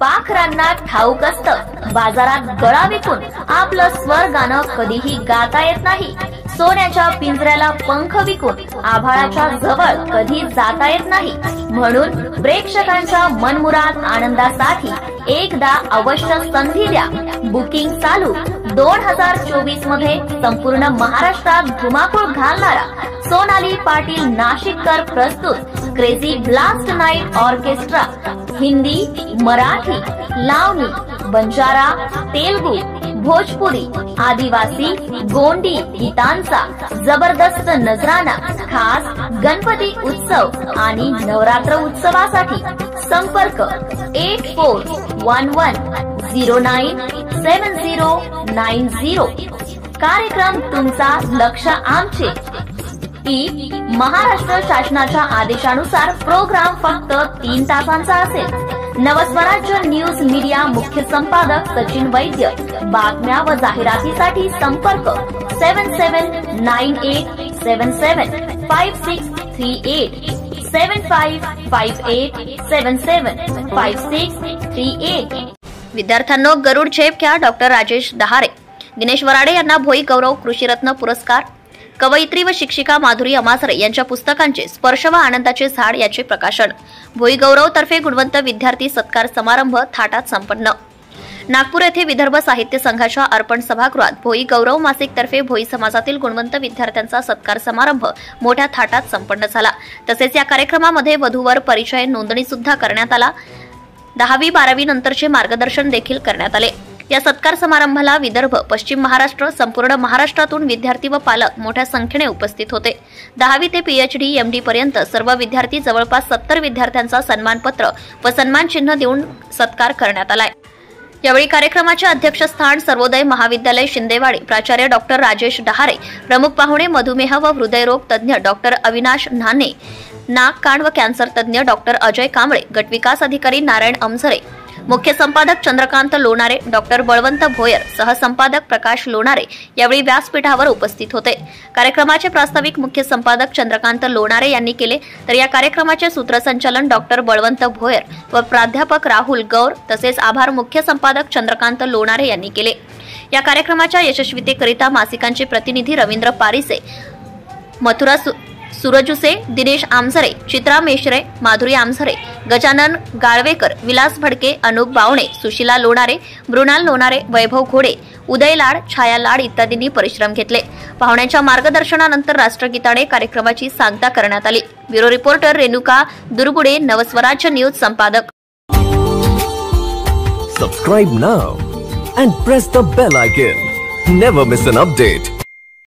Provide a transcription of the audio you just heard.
पाखरांना ठाऊक असतं, बाजारात गळा विकून आपलं स्वर गाणं कधीही गाता येत नाही. सोन्याच्या पिंजऱ्याला पंख विकून आभाळाच्या जवळ कधी जाता येत नाही. म्हणून प्रेक्षकांच्या मनमुराद आनंदासाठी एकदा अवश्य संधी द्या. बुकिंग चालू. 2024 मध्ये संपूर्ण महाराष्ट्रात धुमाकूळ घालणारा सोनाली पाटील नाशिककर प्रस्तुत crazy blast night orchestra Hindi, Marathi, Lavani, Banjara, Telugu, Bhojpuri, आदिवासी, गोंडी गीतांचा जबरदस्त नजराना खास गणपती उत्सव आणि नवरात्र उत्सवासाठी संपर्क 8411097090. कार्यक्रम तुमचा, लक्ष आमचे. महाराष्ट्र शासनाच्या आदेशानुसार प्रोग्राम फक्त 3 तासांचा असेल. नवस्वराज्य न्यूज मीडिया मुख्य संपादक सचिन वैद्य. बातम्या व जाहिरातीसाठी संपर्क 7798775638 7558775638. विद्यार्थ्यांनो, गरुड झेप घ्या. डॉक्टर राजेश डहारे. दिनेश वराडे यांना भोई गौरव कृषीरत्न पुरस्कार. कवयित्री व शिक्षिका माधुरी अमासरे यांच्या पुस्तकांचे स्पर्श व आनंदाचे झाड याचे प्रकाशन. भोई गौरव तर्फे गुणवंत विद्यार्थी सत्कार समारंभ थाटात संपन्न. नागपूर येथे विदर्भ साहित्य संघाच्या अर्पण सभागृहात भोई गौरव मासिक तर्फे भोई समाजातील गुणवंत विद्यार्थ्यांचा सत्कार समारंभ मोठ्या थाटात संपन्न झाला. तसेच या कार्यक्रमामध्ये वधूवर परिचय नोंदणी सुद्धा करण्यात आला. 10वी 12वी नंतरचे मार्गदर्शन देखील करण्यात आले. या सत्कार समारंभाला विदर्भ, पश्चिम महाराष्ट्र, संपूर्ण महाराष्ट्रातून विद्यार्थी व पालक मोठ्या संख्येने उपस्थित होते. 10वी ते PhD MD पर्यंत सर्व विद्यार्थी जवळपास 70 विद्यार्थ्यांचा सन्मानपत्र व सन्मान चिन्ह देऊन सत्कार करण्यात आलाय. यावेळी कार्यक्रमाचे अध्यक्षस्थान सर्वोदय महाविद्यालय शिंदेवाडी प्राचार्य डॉक्टर राजेश डहारे, प्रमुख पाहुणे मधुमेह व हृदयरोग तज्ज्ञ डॉक्टर अविनाश न्हाने, नाक, कान व कॅन्सर तज्ज्ञ डॉक्टर अजय कांबळे, गटविकास अधिकारी नारायण अमसरे, मुख्य संपादक चंद्रकांत लोणारे, डॉक्टर बळवंत भोयर, सहसंपादक प्रकाश लोणारे यावेळी व्यासपीठावर उपस्थित होते. कार्यक्रमाचे प्रास्ताविक मुख्य संपादक चंद्रकांत लोणारे यांनी केले, तर या कार्यक्रमाचे सूत्रसंचालन डॉक्टर बळवंत भोयर व प्राध्यापक राहुल गौर तसेच आभार मुख्य संपादक चंद्रकांत लोणारे यांनी केले. या कार्यक्रमाच्या यशस्वीतेकरिता मासिकांचे प्रतिनिधी रवींद्र पारिसे, मथुरा सुरजुसे, दिनेश आमसरे, चित्रा मेश्रे, माधुरी आमसरे, गजानन गाळवेकर, विलास भडके, अनुप बावणे, सुशीला लोणारे, मृणाल लोणारे, वैभव घोडे, उदय लाड, छाया लाड इत्यादींनी परिश्रम घेतले. पाहुण्यांच्या मार्गदर्शनानंतर राष्ट्रगीताने कार्यक्रमाची सांगता करण्यात आली. Bureau reporter Renuka Durgude, Navswarajya news संपादक. Subscribe now and press the bell icon. Never miss an update.